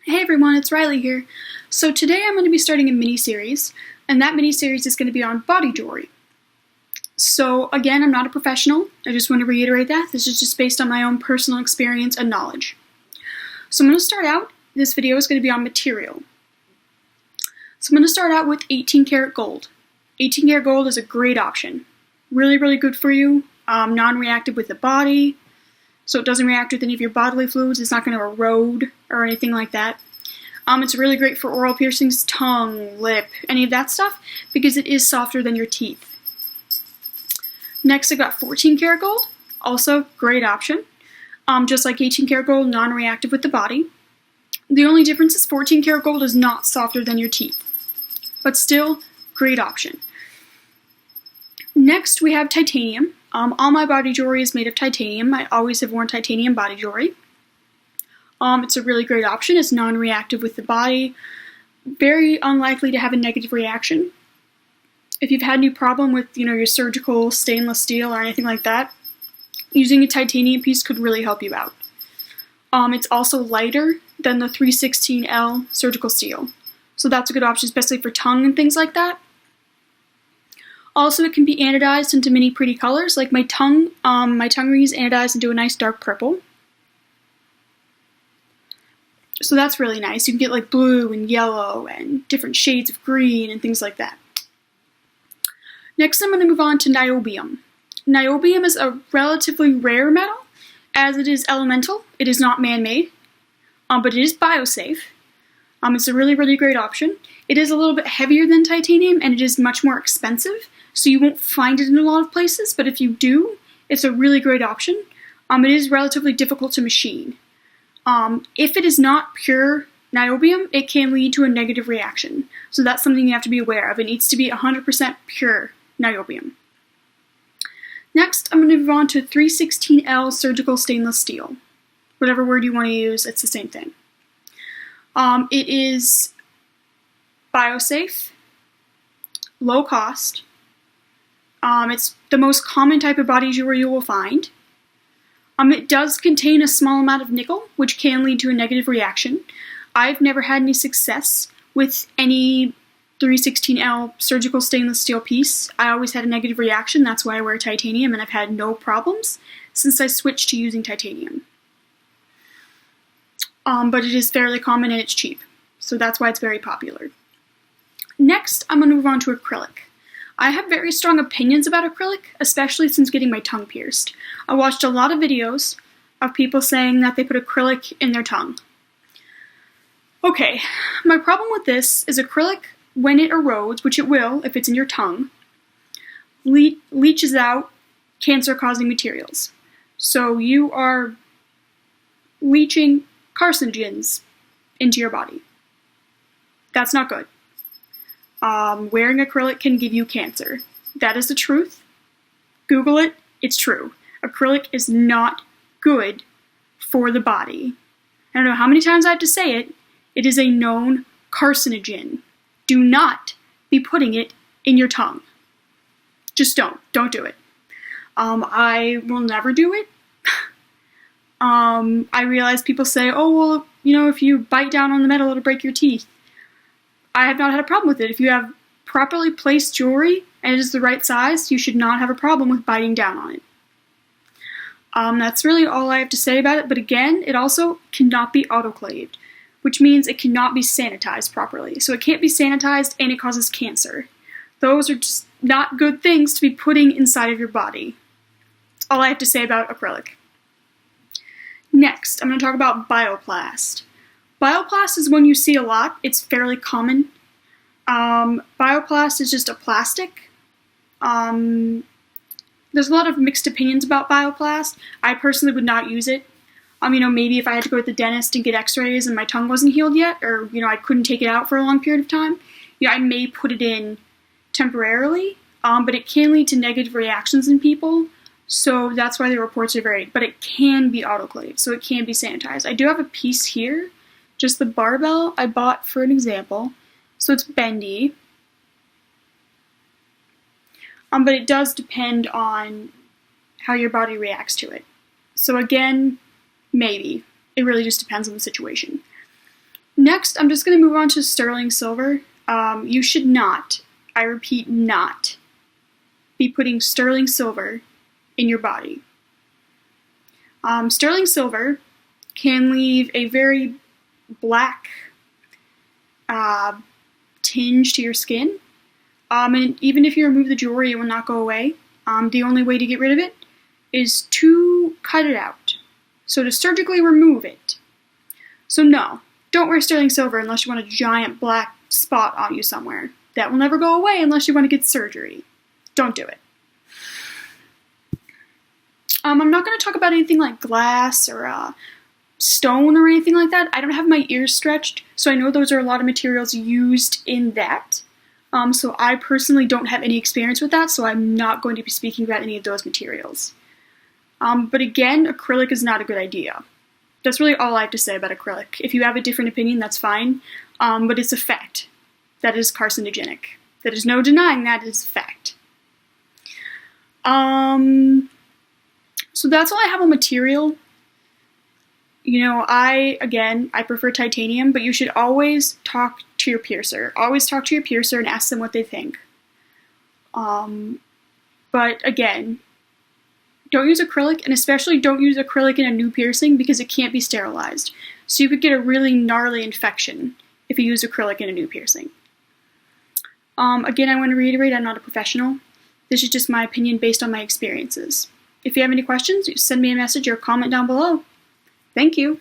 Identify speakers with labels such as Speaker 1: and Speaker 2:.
Speaker 1: Hey everyone, it's Riley here. So today I'm going to be starting a mini-series, and that mini-series is going to be on body jewelry. So again, I'm not a professional. I just want to reiterate that. This is just based on my own personal experience and knowledge. So I'm going to start out, this video is going to be on material. So I'm going to start out with 18 karat gold. 18 karat gold is a great option. Really, really good for you. Non-reactive with the body. So it doesn't react with any of your bodily fluids. It's not going to erode or anything like that. It's really great for oral piercings, tongue, lip, any of that stuff, because it is softer than your teeth. Next, I got 14 karat gold. Also, great option. Just like 18 karat gold, non-reactive with the body. The only difference is 14 karat gold is not softer than your teeth. But still, great option. Next, we have titanium. All my body jewelry is made of titanium. I always have worn titanium body jewelry. It's a really great option. It's non-reactive with the body. Very unlikely to have a negative reaction. If you've had any problem with, your surgical stainless steel or anything like that, using a titanium piece could really help you out. It's also lighter than the 316L surgical steel. So that's a good option, especially for tongue and things like that. Also, it can be anodized into many pretty colors, like my tongue ring is anodized into a nice dark purple. So that's really nice. You can get like blue and yellow and different shades of green and things like that. Next, I'm going to move on to niobium. Niobium is a relatively rare metal, as it is elemental. It is not man-made, but it is biosafe. It's a really, really great option. It is a little bit heavier than titanium, and it is much more expensive, so you won't find it in a lot of places, but if you do, it's a really great option. It is relatively difficult to machine. If it is not pure niobium, it can lead to a negative reaction, so that's something you have to be aware of. It needs to be 100% pure niobium. Next, I'm going to move on to 316L surgical stainless steel. Whatever word you want to use, it's the same thing. It is biosafe, low cost. It's the most common type of body jewelry you will find. It does contain a small amount of nickel, which can lead to a negative reaction. I've never had any success with any 316L surgical stainless steel piece. I always had a negative reaction. That's why I wear titanium, and I've had no problems since I switched to using titanium. But it is fairly common and it's cheap, so that's why it's very popular. Next, I'm going to move on to acrylic. I have very strong opinions about acrylic, especially since getting my tongue pierced. I watched a lot of videos of people saying that they put acrylic in their tongue. Okay, my problem with this is acrylic, when it erodes, which it will if it's in your tongue, leaches out cancer-causing materials. So you are leaching carcinogens into your body. That's not good. Wearing acrylic can give you cancer. That is the truth. Google it. It's true. Acrylic is not good for the body. I don't know how many times I have to say it. It is a known carcinogen. Do not be putting it in your tongue. Just don't. Don't do it. I will never do it. I realize people say, oh, well, if you bite down on the metal, it'll break your teeth. I have not had a problem with it. If you have properly placed jewelry and it is the right size, you should not have a problem with biting down on it. That's really all I have to say about it, but again, it also cannot be autoclaved, which means it cannot be sanitized properly. So it can't be sanitized and it causes cancer. Those are just not good things to be putting inside of your body. That's all I have to say about acrylic. Next, I'm going to talk about bioplast. Bioplast is one you see a lot. It's fairly common. Bioplast is just a plastic. There's a lot of mixed opinions about bioplast. I personally would not use it. Maybe if I had to go to the dentist and get x-rays and my tongue wasn't healed yet, or, I couldn't take it out for a long period of time, I may put it in temporarily, but it can lead to negative reactions in people. So that's why the reports are varied, but it can be autoclaved, so it can be sanitized. I do have a piece here, just the barbell I bought for an example, so it's bendy. But it does depend on how your body reacts to it. So again, maybe. It really just depends on the situation. Next, I'm just going to move on to sterling silver. You should not, I repeat, not be putting sterling silver in your body. Sterling silver can leave a very black tinge to your skin. And even if you remove the jewelry, it will not go away. The only way to get rid of it is to cut it out. So to surgically remove it. So no, don't wear sterling silver unless you want a giant black spot on you somewhere. That will never go away unless you want to get surgery. Don't do it. I'm not going to talk about anything like glass or stone or anything like that. I don't have my ears stretched, so I know those are a lot of materials used in that. So I personally don't have any experience with that, so I'm not going to be speaking about any of those materials. But again, acrylic is not a good idea. That's really all I have to say about acrylic. If you have a different opinion, that's fine, but it's a fact. That is carcinogenic. There is no denying that is a fact. So that's all I have on material. You know, I prefer titanium, but you should always talk to your piercer. Always talk to your piercer and ask them what they think. But again, don't use acrylic, and especially don't use acrylic in a new piercing because it can't be sterilized. So you could get a really gnarly infection if you use acrylic in a new piercing. Again, I want to reiterate, I'm not a professional. This is just my opinion based on my experiences. If you have any questions, send me a message or comment down below. Thank you.